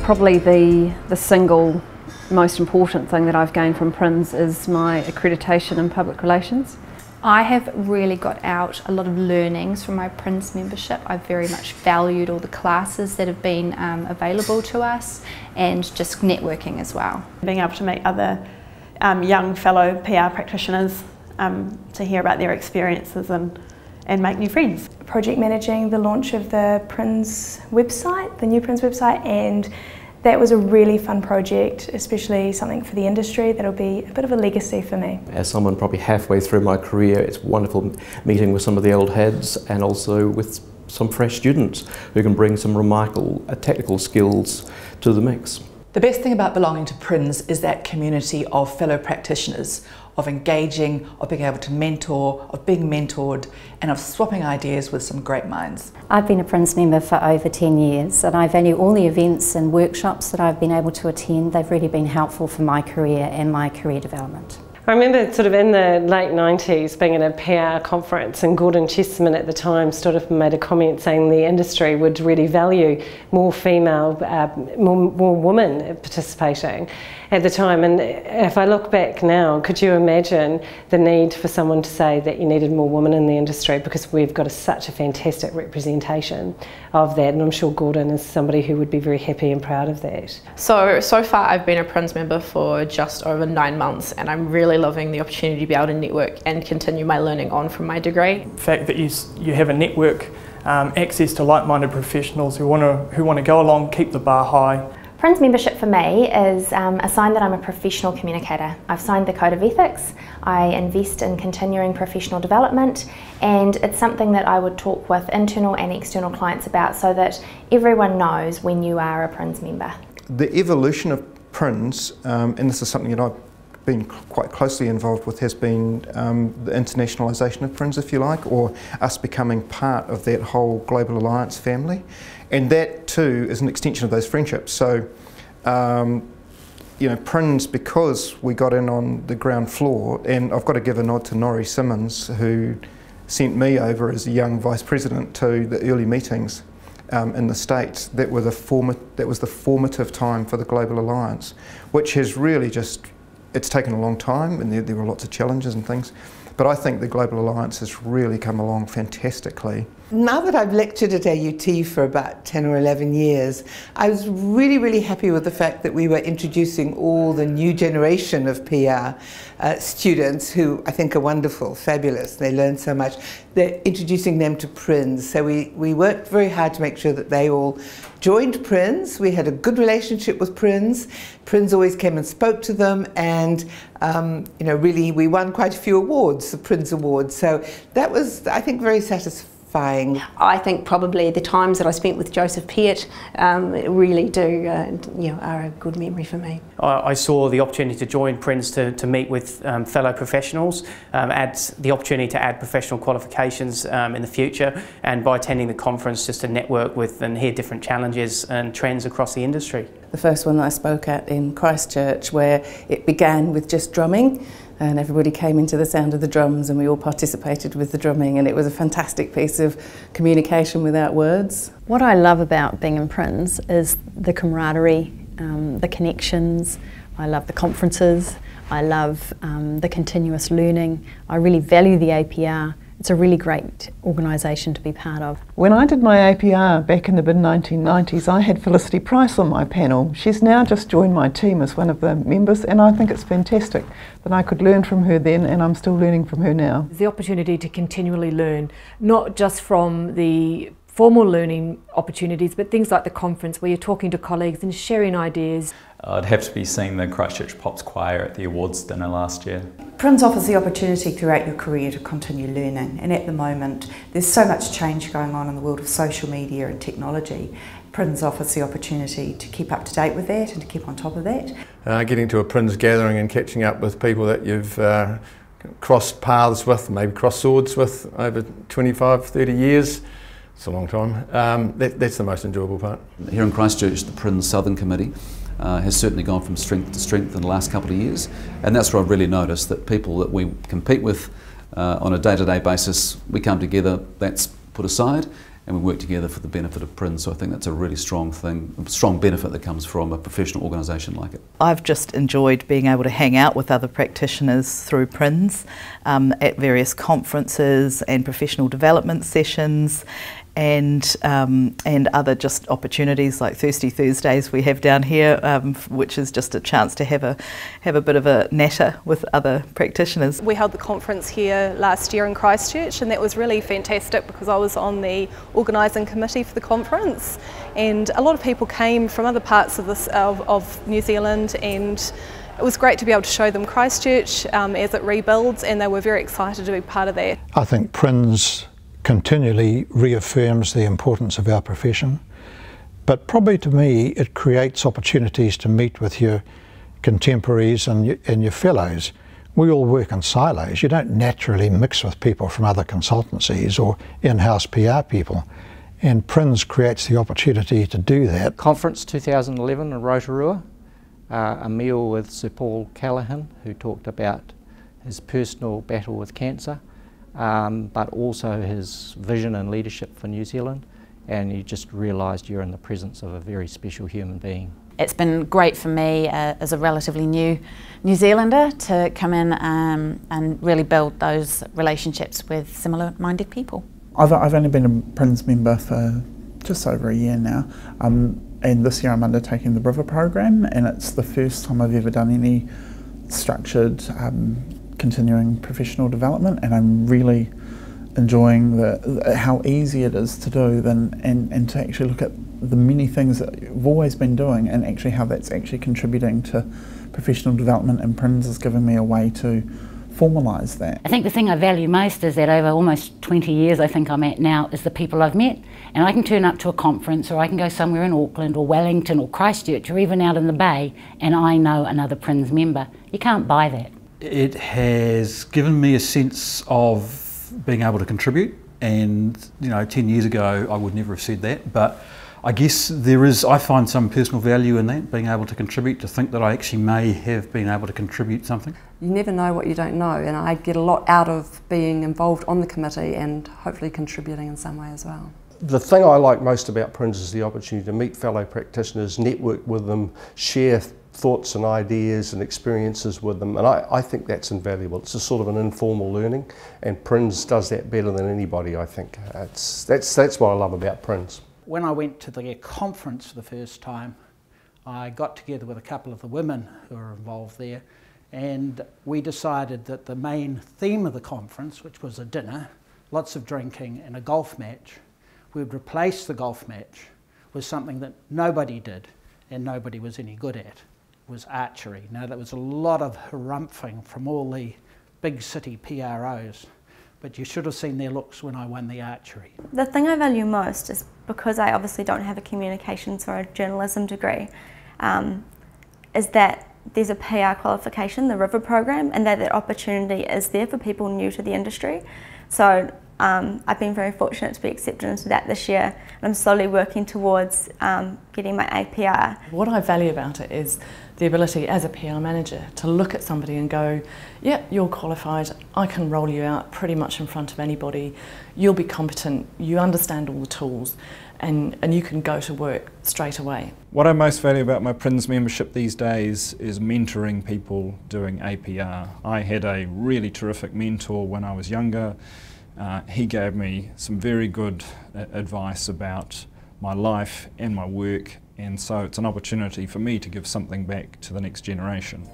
Probably the single most important thing that I've gained from PRINZ is my accreditation in public relations. I have really got out a lot of learnings from my PRINZ membership. I've very much valued all the classes that have been available to us, and just networking as well. Being able to meet other young fellow PR practitioners to hear about their experiences and make new friends. Project managing the launch of the PRINZ website, the new PRINZ website, and that was a really fun project, especially something for the industry that'll be a bit of a legacy for me. As someone probably halfway through my career, it's wonderful meeting with some of the old heads and also with some fresh students who can bring some remarkable technical skills to the mix. The best thing about belonging to PRINZ is that community of fellow practitioners, of engaging, of being able to mentor, of being mentored, and of swapping ideas with some great minds. I've been a PRINZ member for over 10 years, and I value all the events and workshops that I've been able to attend. They've really been helpful for my career and my career development. I remember sort of in the late 90s being at a PR conference, and Gordon Chesterman at the time stood up and made a comment saying the industry would really value more female, more women participating at the time. And if I look back now, could you imagine the need for someone to say that you needed more women in the industry, because we've got such a fantastic representation of that, and I'm sure Gordon is somebody who would be very happy and proud of that. So far I've been a PRINZ member for just over 9 months, and I'm really loving the opportunity to be able to network and continue my learning on from my degree. The fact that you have a network, access to like-minded professionals who want to go along, keep the bar high. PRINZ membership for me is a sign that I'm a professional communicator. I've signed the Code of Ethics, I invest in continuing professional development, and it's something that I would talk with internal and external clients about so that everyone knows when you are a PRINZ member. The evolution of PRINZ, and this is something that I've been quite closely involved with, has been the internationalisation of PRINZ, if you like, or us becoming part of that whole Global Alliance family. And that too is an extension of those friendships. So, you know, PRINZ, because we got in on the ground floor, and I've got to give a nod to Norrie Simmons, who sent me over as a young vice president to the early meetings in the States. That was the formative time for the Global Alliance, which has really just, it's taken a long time, and there were lots of challenges and things, but I think the Global Alliance has really come along fantastically. Now that I've lectured at AUT for about 10 or 11 years, I was really happy with the fact that we were introducing all the new generation of PR students, who I think are wonderful, fabulous, they learn so much. They're introducing them to PRINZ, so we worked very hard to make sure that they all joined PRINZ. We had a good relationship with PRINZ. PRINZ always came and spoke to them, and you know, really we won quite a few awards, the PRINZ Awards, so that was, I think, very satisfying. I think probably the times that I spent with Joseph Peart really do, you know, are a good memory for me. I saw the opportunity to join PRINZ to meet with fellow professionals, the opportunity to add professional qualifications in the future, and by attending the conference just to network with and hear different challenges and trends across the industry. The first one that I spoke at in Christchurch, where it began with just drumming, and everybody came into the sound of the drums and we all participated with the drumming, and it was a fantastic piece of communication without words. What I love about being in PRINZ is the camaraderie, the connections. I love the conferences, I love the continuous learning. I really value the APR. It's a really great organisation to be part of. When I did my APR back in the mid-1990s, I had Felicity Price on my panel. She's now just joined my team as one of the members, and I think it's fantastic that I could learn from her then, and I'm still learning from her now. The opportunity to continually learn, not just from the formal learning opportunities, but things like the conference where you're talking to colleagues and sharing ideas. I'd have to be seeing the Christchurch Pops Choir at the awards dinner last year. PRINZ offers the opportunity throughout your career to continue learning, and at the moment there's so much change going on in the world of social media and technology. PRINZ offers the opportunity to keep up to date with that and to keep on top of that. Getting to a PRINZ gathering and catching up with people that you've crossed paths with, maybe crossed swords with over 25, 30 years. It's a long time. That's the most enjoyable part. Here in Christchurch, the PRINZ Southern Committee has certainly gone from strength to strength in the last couple of years, and that's where I've really noticed that people that we compete with on a day-to-day basis, we come together, that's put aside, and we work together for the benefit of PRINZ. So I think that's a really strong thing, a strong benefit that comes from a professional organisation like it. I've just enjoyed being able to hang out with other practitioners through PRINZ at various conferences and professional development sessions, and other just opportunities like Thirsty Thursdays we have down here, which is just a chance to have a bit of a natter with other practitioners. We held the conference here last year in Christchurch, and that was really fantastic because I was on the organising committee for the conference, and a lot of people came from other parts of New Zealand, and it was great to be able to show them Christchurch as it rebuilds, and they were very excited to be part of that. I think PRINZ continually reaffirms the importance of our profession, but probably to me it creates opportunities to meet with your contemporaries and your fellows. We all work in silos. You don't naturally mix with people from other consultancies or in-house PR people, and PRINZ creates the opportunity to do that. Conference 2011 in Rotorua, a meal with Sir Paul Callaghan, who talked about his personal battle with cancer, but also his vision and leadership for New Zealand, and you just realised you're in the presence of a very special human being. It's been great for me as a relatively new New Zealander to come in and really build those relationships with similar-minded people. I've only been a PRINZ member for just over a year now, and this year I'm undertaking the River program, and it's the first time I've ever done any structured continuing professional development, and I'm really enjoying how easy it is to do and to actually look at the many things that you've always been doing and actually how that's actually contributing to professional development, and PRINZ has given me a way to formalise that. I think the thing I value most is that over almost 20 years I think I'm at now is the people I've met, and I can turn up to a conference or I can go somewhere in Auckland or Wellington or Christchurch or even out in the Bay and I know another PRINZ member. You can't buy that. It has given me a sense of being able to contribute, and 10 years ago I would never have said that, but I guess I find some personal value in that, being able to contribute, to think that I actually may have been able to contribute something. You never know what you don't know, and I get a lot out of being involved on the committee and hopefully contributing in some way as well. The thing I like most about PRINZ is the opportunity to meet fellow practitioners, network with them, share thoughts and ideas and experiences with them, and I think that's invaluable. It's a sort of an informal learning, and PRINZ does that better than anybody, I think. That's what I love about PRINZ. When I went to the conference for the first time, I got together with a couple of the women who were involved there, and we decided that the main theme of the conference, which was a dinner, lots of drinking and a golf match, we would replace the golf match with something that nobody did and nobody was any good at. Was archery. Now there was a lot of harumphing from all the big city PROs, but you should have seen their looks when I won the archery. The thing I value most is, because I obviously don't have a communications or a journalism degree, is that there's a PR qualification, the River program, and that opportunity is there for people new to the industry. So I've been very fortunate to be accepted into that this year, and I'm slowly working towards getting my APR. What I value about it is the ability as a PR manager to look at somebody and go, yeah, you're qualified, I can roll you out pretty much in front of anybody, you'll be competent, you understand all the tools, and you can go to work straight away. What I most value about my PRINZ membership these days is mentoring people doing APR. I had a really terrific mentor when I was younger. He gave me some very good advice about my life and my work, and so it's an opportunity for me to give something back to the next generation.